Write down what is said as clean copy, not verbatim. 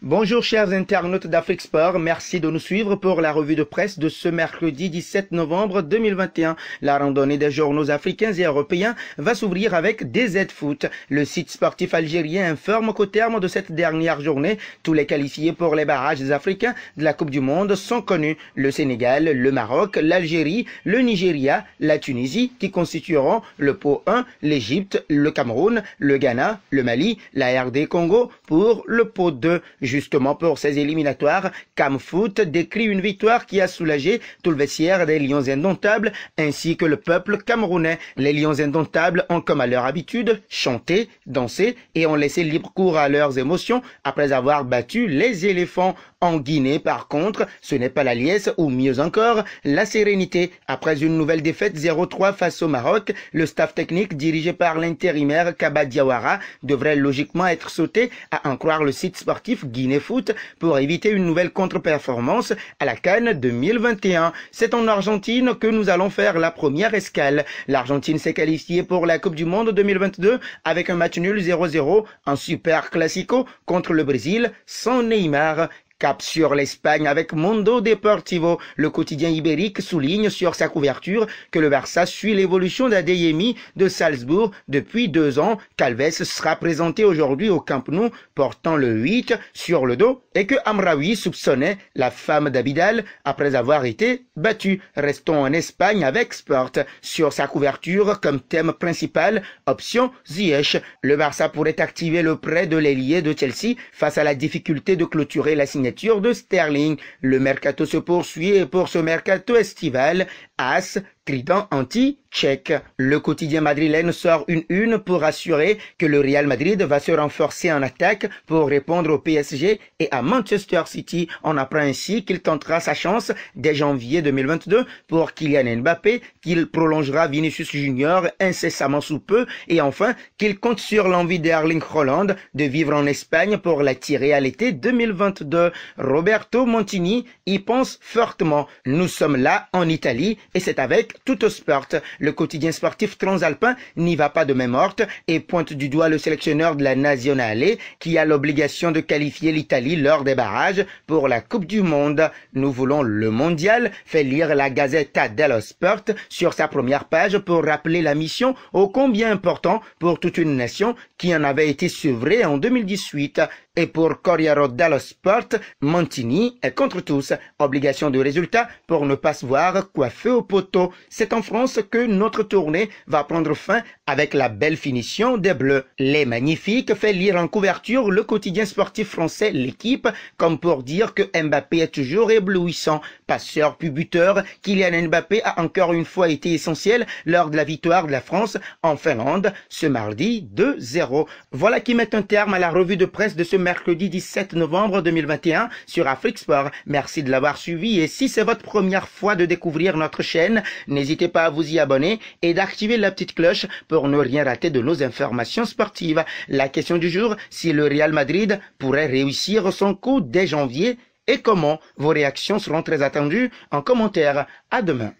Bonjour chers internautes d'Afrique Sport, merci de nous suivre pour la revue de presse de ce mercredi 17 novembre 2021. La randonnée des journaux africains et européens va s'ouvrir avec DZ Foot. Le site sportif algérien informe qu'au terme de cette dernière journée, tous les qualifiés pour les barrages africains de la Coupe du Monde sont connus. Le Sénégal, le Maroc, l'Algérie, le Nigeria, la Tunisie qui constitueront le pot 1, l'Égypte, le Cameroun, le Ghana, le Mali, la RD Congo pour le pot 2. Justement pour ces éliminatoires, Camfoot décrit une victoire qui a soulagé tout le vestiaire des Lions Indomptables ainsi que le peuple camerounais. Les Lions Indomptables ont comme à leur habitude chanté, dansé et ont laissé libre cours à leurs émotions après avoir battu les éléphants. En Guinée, par contre, ce n'est pas la liesse ou mieux encore, la sérénité. Après une nouvelle défaite 0-3 face au Maroc, le staff technique dirigé par l'intérimaire Kaba Diawara devrait logiquement être sauté à en croire le site sportif Guinée Foot pour éviter une nouvelle contre-performance à la CAN 2021. C'est en Argentine que nous allons faire la première escale. L'Argentine s'est qualifiée pour la Coupe du Monde 2022 avec un match nul 0-0, un super classico contre le Brésil sans Neymar. Cap sur l'Espagne avec Mundo Deportivo. Le quotidien ibérique souligne sur sa couverture que le Barça suit l'évolution d'Adeyemi de Salzbourg depuis 2 ans, qu'Alves sera présenté aujourd'hui au Camp Nou portant le 8 sur le dos et que Amraoui soupçonnait la femme d'Abidal après avoir été battue. Restons en Espagne avec Sport. Sur sa couverture comme thème principal, option Ziyech. Le Barça pourrait activer le prêt de l'ailier de Chelsea face à la difficulté de clôturer la signature de Sterling. Le mercato se poursuit et pour ce mercato estival, As, trident anti-tchèque. Le quotidien madrilène sort une une pour assurer que le Real Madrid va se renforcer en attaque pour répondre au PSG et à Manchester City. On apprend ainsi qu'il tentera sa chance dès janvier 2022 pour Kylian Mbappé, qu'il prolongera Vinicius Junior incessamment sous peu et enfin qu'il compte sur l'envie d'Erling Haaland de vivre en Espagne pour l'attirer à l'été 2022. Roberto Montini y pense fortement. Nous sommes là en Italie et c'est avec Tuttosport. Le quotidien sportif transalpin n'y va pas de main morte et pointe du doigt le sélectionneur de la Nazionale qui a l'obligation de qualifier l'Italie lors des barrages pour la Coupe du Monde. Nous voulons le mondial, fait lire la Gazzetta dello Sport sur sa première page pour rappeler la mission ô combien important pour toute une nation qui en avait été sevrée en 2018. Et pour Corriere dello Sport, Montini est contre tous. Obligation de résultat pour ne pas se voir coiffé au poteau. C'est en France que notre tournée va prendre fin avec la belle finition des Bleus. Les magnifiques fait lire en couverture le quotidien sportif français L'Équipe, comme pour dire que Mbappé est toujours éblouissant. Passeur puis buteur, Kylian Mbappé a encore une fois été essentiel lors de la victoire de la France en Finlande ce mardi 2-0. Voilà qui met un terme à la revue de presse de ce mercredi 17 novembre 2021 sur Afrique Sport. Merci de l'avoir suivi et si c'est votre première fois de découvrir notre chaîne, n'hésitez pas à vous y abonner et d'activer la petite cloche pour ne rien rater de nos informations sportives. La question du jour, si le Real Madrid pourrait réussir son coup dès janvier et comment? Vos réactions seront très attendues en commentaire. À demain.